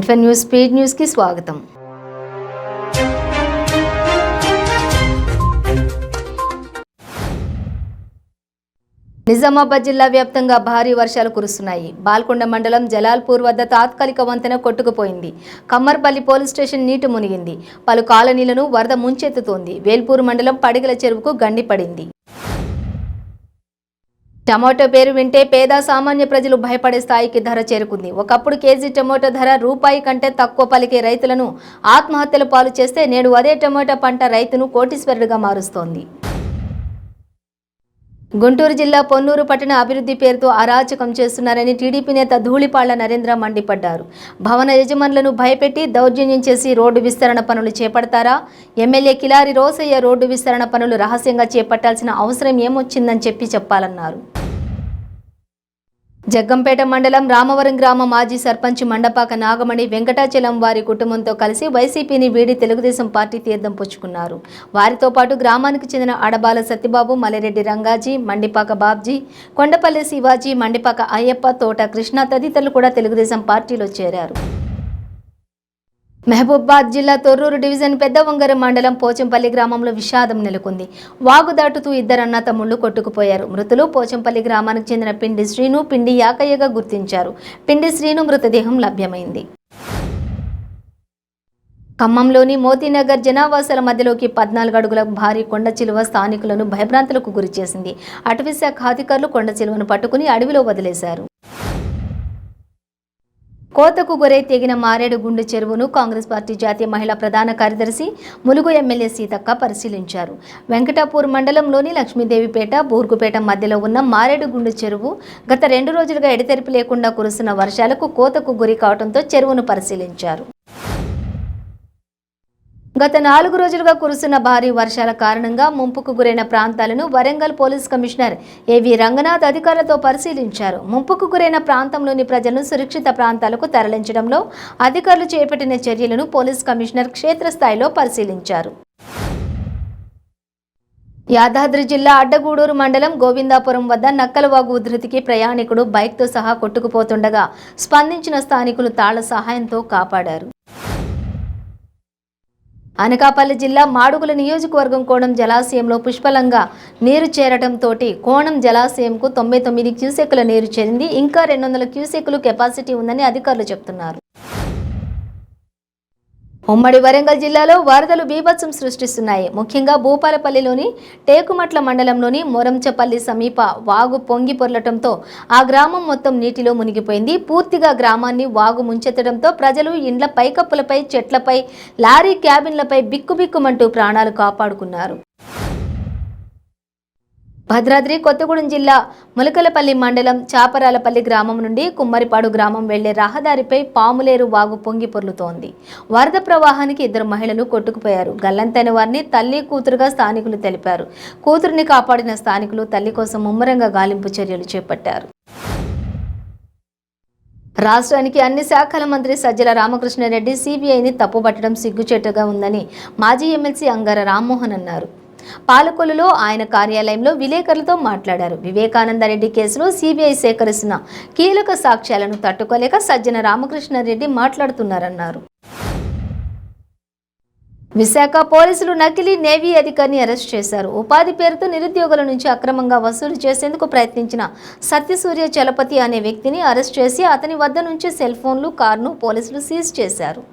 N5 news speed news కి స్వాగతం. నిజామాబాద్ జిల్లా వ్యాప్తంగా భారీ వర్షాలు కురుస్తున్నాయి. బాల్కొండ మండలం జలాల్పూర్ వద్ద తాత్కాలిక వంతెన కొట్టుకుపోయింది. కమ్మర్పల్లి పోలీస్ స్టేషన్ నీటి మునిగింది. పలు కాలనీలను వరద ముంచెత్తుతోంది. వేల్పూర్ మండలం పడిగల చెరువుకు గండి పడింది. టమాటో పేరు వింటే పేద సామాన్య ప్రజలు భయపడే స్థాయికి ధర చేరుకుంది. ఒకప్పుడు కేజీ టమాటో ధర రూపాయి కంటే తక్కువ పలికే రైతులను ఆత్మహత్యల పాలు చేస్తే నేడు అదే టమాటో పంట రైతును కోటీశ్వరుడిగా మారుస్తోంది. గుంటూరు జిల్లా పొన్నూరు పట్టణ అభివృద్ధి పేరుతో అరాచకం చేస్తున్నారని టీడీపీ నేత ధూళిపాళ్ల నరేంద్ర మండిపడ్డారు. భవన యజమానులను భయపెట్టి దౌర్జన్యం చేసి రోడ్డు విస్తరణ పనులు చేపడతారా? ఎమ్మెల్యే కిలారి రోసయ్య రోడ్డు విస్తరణ పనులు రహస్యంగా చేపట్టాల్సిన అవసరం ఏమొచ్చిందని చెప్పాలన్నారు. జగ్గంపేట మండలం రామవరం గ్రామ మాజీ సర్పంచ్ మండపాక నాగమణి వెంకటాచలం వారి కుటుంబంతో కలిసి వైసీపీని వీడి తెలుగుదేశం పార్టీ తీర్థం పుచ్చుకున్నారు. వారితో పాటు గ్రామానికి చెందిన అడబాల సత్యబాబు, మల్లిరెడ్డి రంగాజీ, మండిపాక బాబ్జీ, కొండపల్లి శివాజీ, మండిపాక అయ్యప్ప, తోట కృష్ణ తదితరులు కూడా తెలుగుదేశం పార్టీలో చేరారు. మహబూబాబాద్ జిల్లా తొర్రూరు డివిజన్ పెద్దవంగర మండలం పోచంపల్లి గ్రామంలో విషాదం నెలకొంది. వాగు దాటుతూ ఇద్దరు అన్న తమ్ముళ్లు కొట్టుకుపోయారు. మృతులు పోచంపల్లి గ్రామానికి చెందిన పిండి శ్రీను, పిండి యాకయ్యగా గుర్తించారు. పిండి శ్రీను మృతదేహం లభ్యమైంది. ఖమ్మంలోని మోతీనగర్ జనావాసాల మధ్యలోకి 14 అడుగుల భారీ కొండ చిలువ స్థానికులను భయభ్రాంతులకు గురిచేసింది. అటవీశాఖ అధికారులు కొండ చిలువను పట్టుకుని అడవిలో వదిలేశారు. కోతకు గురై తెగిన మారేడు గుండు చెరువును కాంగ్రెస్ పార్టీ జాతీయ మహిళా ప్రధాన కార్యదర్శి ములుగు ఎమ్మెల్యే సీతక్క పరిశీలించారు. వెంకటాపూర్ మండలంలోని లక్ష్మీదేవిపేట, బూర్గుపేట మధ్యలో ఉన్న మారేడు గుండు చెరువు గత 2 రోజులుగా ఎడతెరిపి లేకుండా కురుస్తున్న వర్షాలకు కోతకు గురి కావడంతో చెరువును పరిశీలించారు. గత 4 రోజులుగా కురుస్తున్న భారీ వర్షాల కారణంగా ముంపుకు గురైన ప్రాంతాలను వరంగల్ పోలీస్ కమిషనర్ ఏవి రంగనాథ్ అధికారులతో పరిశీలించారు. ముంపుకు గురైన ప్రాంతంలోని ప్రజలను సురక్షిత ప్రాంతాలకు తరలించడంలో అధికారులు చేపట్టిన చర్యలను పోలీస్ కమిషనర్ క్షేత్రస్థాయిలో పరిశీలించారు. యాదాద్రి జిల్లా అడ్డగూడూరు మండలం గోవిందాపురం వద్ద నక్కలవాగు ఉధృతికి ప్రయాణికుడు బైక్తో సహా కొట్టుకుపోతుండగా స్పందించిన స్థానికులు తాళ్ల సహాయంతో కాపాడారు. అనకాపల్లి జిల్లా మాడుగుల నియోజకవర్గం కోణం జలాశయంలో పుష్కలంగా నీరు చేరడంతో కోణం జలాశయంకు 99 క్యూసెక్కుల నీరు చేరింది. ఇంకా 200 క్యూసెక్కులు కెపాసిటీ ఉందని అధికారులు చెబుతున్నారు. ఉమ్మడి వరంగల్ జిల్లాలో వరదలు బీభత్సం సృష్టిస్తున్నాయి. ముఖ్యంగా భూపాలపల్లిలోని టేకుమట్ల మండలంలోని మొరంచపల్లి సమీప వాగు పొంగి పొర్లటంతో ఆ గ్రామం మొత్తం నీటిలో మునిగిపోయింది. పూర్తిగా గ్రామాన్ని వాగు ముంచెత్తడంతో ప్రజలు ఇండ్ల పైకప్పులపై, చెట్లపై, లారీ క్యాబిన్లపై బిక్కుబిక్కుమంటూ ప్రాణాలు కాపాడుకున్నారు. భద్రాద్రి కొత్తగూడెం జిల్లా ములకలపల్లి మండలం చాపరాలపల్లి గ్రామం నుండి కుమ్మరిపాడు గ్రామం వెళ్లే రహదారిపై పాములేరు వాగు పొంగి పొర్లుతోంది. వరద ప్రవాహానికి 2 మహిళలు కొట్టుకుపోయారు. గల్లంతైన వారిని తల్లి, కూతురుగా స్థానికులు తెలిపారు. కూతురుని కాపాడిన స్థానికులు తల్లి కోసం ముమ్మరంగా గాలింపు చర్యలు చేపట్టారు. రాష్ట్రానికి అన్ని శాఖల మంత్రి సజ్జల రామకృష్ణారెడ్డి సిబిఐని తప్పుపట్టడం సిగ్గుచేటుగా ఉందని మాజీ ఎమ్మెల్సీ అంగార రామ్మోహన్ అన్నారు. పాలకొల్లులో ఆయన కార్యాలయంలో విలేకరులతో మాట్లాడారు. వివేకానందరెడ్డి కేసులో సిబిఐ సేకరిస్తున్న కీలక సాక్ష్యాలను తట్టుకోలేక సజ్జన రామకృష్ణారెడ్డి మాట్లాడుతున్నారన్నారు. విశాఖ పోలీసులు నకిలీ నేవీ అధికారిని అరెస్ట్ చేశారు. ఉపాధి పేరుతో నిరుద్యోగుల నుంచి అక్రమంగా వసూలు చేసేందుకు ప్రయత్నించిన సత్యసూర్య చలపతి అనే వ్యక్తిని అరెస్ట్ చేసి అతని వద్ద నుంచి సెల్ ఫోన్లు, కారును పోలీసులు సీజ్ చేశారు.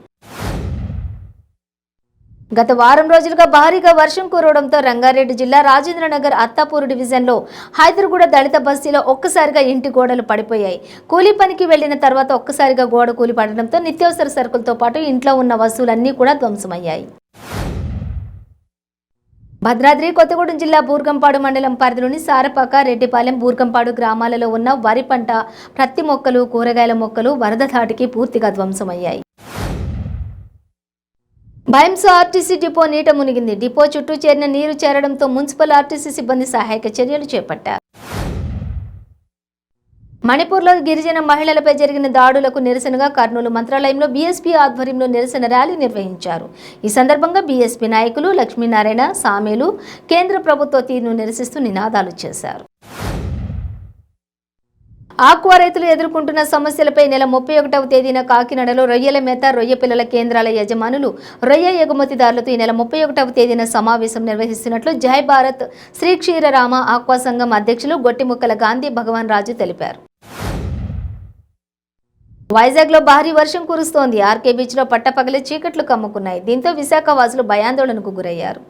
గత వారం రోజులుగా భారీగా వర్షం కురవడంతో రంగారెడ్డి జిల్లా రాజేంద్రనగర్ అత్తాపూర్ డివిజన్లో హైదర్గూడ దళిత బస్తీలో ఒక్కసారిగా ఇంటి గోడలు పడిపోయాయి. కూలీ పనికి వెళ్లిన తర్వాత ఒక్కసారిగా గోడ కూలి పడడంతో నిత్యావసర సరుకులతో పాటు ఇంట్లో ఉన్న వస్తువులన్నీ కూడా ధ్వంసమయ్యాయి. భద్రాద్రి కొత్తగూడెం జిల్లా బూర్గంపాడు మండలం పరిధిలోని సారపాక, రెడ్డిపాలెం, బూర్గంపాడు గ్రామాలలో ఉన్న వరి పంట, ప్రత్తి మొక్కలు, కూరగాయల మొక్కలు వరద ధాటికి పూర్తిగా ధ్వంసమయ్యాయి. భైంస ఆర్టీసీ డిపో నీట మునిగింది. డిపో చుట్టూ చేరిన నీరు చేరడంతో మున్సిపల్ ఆర్టీసీ సిబ్బంది సహాయక చర్యలు చేపట్టారు. మణిపూర్లో గిరిజన మహిళలపై జరిగిన దాడులకు నిరసనగా కర్నూలు మంత్రాలయంలో బీఎస్పీ ఆధ్వర్యంలో నిరసన ర్యాలీ నిర్వహించారు. ఈ సందర్భంగా బీఎస్పీ నాయకులు లక్ష్మీనారాయణ, సామేలు కేంద్ర ప్రభుత్వ తీరును నిరసిస్తూ నినాదాలు చేశారు. ఆక్వా రైతులు ఎదుర్కొంటున్న సమస్యలపై నెల 31వ తేదీన కాకినాడలో రొయ్యల మేత రొయ్య పిల్లల కేంద్రాల యజమానులు రొయ్య ఎగుమతిదారులతో ఈ నెల 31వ తేదీన సమావేశం నిర్వహిస్తున్నట్లు జై భారత్ శ్రీ క్షీరరామ ఆక్వా సంఘం అధ్యక్షులు గొట్టిముక్కల గాంధీ భగవాన్ రాజు తెలిపారు. వైజాగ్లో భారీ వర్షం కురుస్తోంది. ఆర్కే బీచ్లో పట్టపగలే చీకట్లు కమ్ముకున్నాయి. దీంతో విశాఖ వాసులు భయాందోళనకు గురయ్యారు.